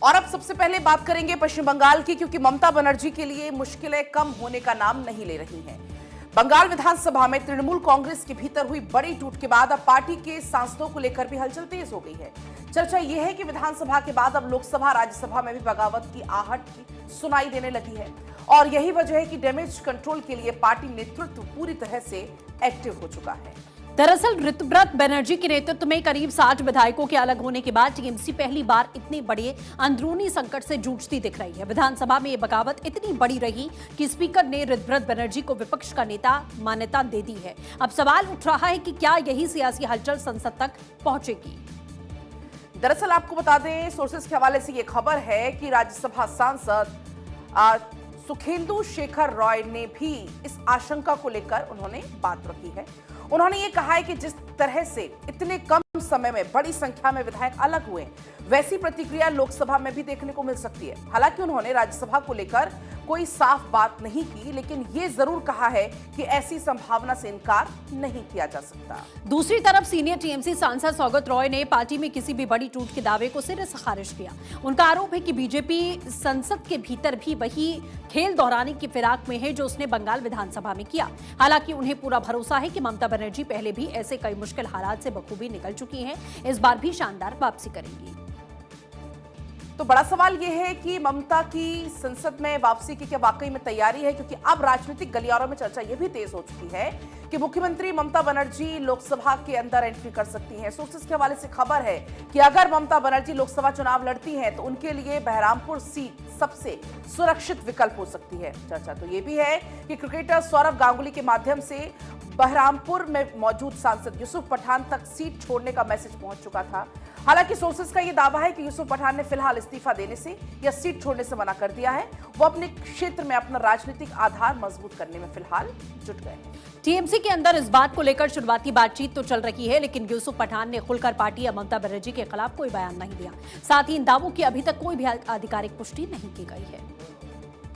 और अब सबसे पहले बात करेंगे पश्चिम बंगाल की, क्योंकि ममता बनर्जी के लिए मुश्किलें कम होने का नाम नहीं ले रही हैं। बंगाल विधानसभा में तृणमूल कांग्रेस के भीतर हुई बड़ी टूट के बाद अब पार्टी के सांसदों को लेकर भी हलचल तेज हो गई है। चर्चा यह है कि विधानसभा के बाद अब लोकसभा राज्यसभा में भी बगावत की आहट की सुनाई देने लगी है और यही वजह है कि डैमेज कंट्रोल के लिए पार्टी नेतृत्व पूरी तरह से एक्टिव हो चुका है। दरअसल ऋतुव्रत बनर्जी के नेतृत्व में करीब 60 विधायकों के अलग होने के बाद टीएमसी पहली बार इतने बड़े अंदरूनी संकट से जूझती दिख रही है। विधानसभा में ये बगावत इतनी बड़ी रही कि स्पीकर ने ऋतुव्रत बनर्जी को विपक्ष का नेता मान्यता दे दी है। अब सवाल उठ रहा है कि क्या यही सियासी हलचल संसद तक पहुंचेगी। दरअसल आपको बता दें, सोर्सेस के हवाले से ये खबर है कि राज्यसभा सांसद सुखेंदु शेखर रॉय ने भी इस आशंका को लेकर उन्होंने बात रखी है। उन्होंने ये कहा है कि जिस तरह से इतने कम समय में बड़ी संख्या में विधायक अलग हुए, वैसी प्रतिक्रिया लोकसभा में भी देखने को मिल सकती है। हालांकि उन्होंने राज्यसभा को लेकर कोई साफ बात नहीं की, लेकिन ये जरूर कहा है कि ऐसी संभावना से इनकार नहीं किया जा सकता। दूसरी तरफ सीनियर टीएमसी सांसद सौगत रॉय ने पार्टी में किसी भी बड़ी टूट के दावे को सिरे से खारिज किया। उनका आरोप है कि बीजेपी संसद के भीतर भी वही खेल दोहराने की फिराक में है जो उसने बंगाल विधानसभा में किया। हालांकि उन्हें पूरा भरोसा है कि ममता बनर्जी पहले भी ऐसे कई मुश्किल हालात से बखूबी निकल चुकी हैं, इस बार भी शानदार वापसी करेंगी। तो बड़ा सवाल यह है कि ममता की संसद में वापसी की क्या वाकई में तैयारी है, क्योंकि अब राजनीतिक गलियारों में चर्चा यह भी तेज हो चुकी है कि मुख्यमंत्री ममता बनर्जी लोकसभा के अंदर एंट्री कर सकती हैं। सोर्सेस के हवाले से खबर है कि अगर ममता बनर्जी लोकसभा चुनाव लड़ती हैं तो उनके लिए बहरामपुर सीट सबसे सुरक्षित विकल्प हो सकती है। चर्चा तो यह भी है कि क्रिकेटर सौरव गांगुली के माध्यम से बहरामपुर में मौजूद सांसद यूसुफ पठान तक सीट छोड़ने का मैसेज पहुंच चुका था। हालांकि सोर्सेस का यह दावा है कि यूसुफ पठान ने फिलहाल इस्तीफा देने से या सीट छोड़ने से मना कर दिया है। वो अपने क्षेत्र में अपना राजनीतिक आधार मजबूत करने में फिलहाल जुट गए। टीएमसी के अंदर इस बात को लेकर शुरुआती बातचीत तो चल रही है, लेकिन यूसुफ पठान ने खुलकर पार्टी या ममता बनर्जी के खिलाफ कोई बयान नहीं दिया। साथ ही इन दावों की अभी तक कोई भी आधिकारिक पुष्टि नहीं की गई है।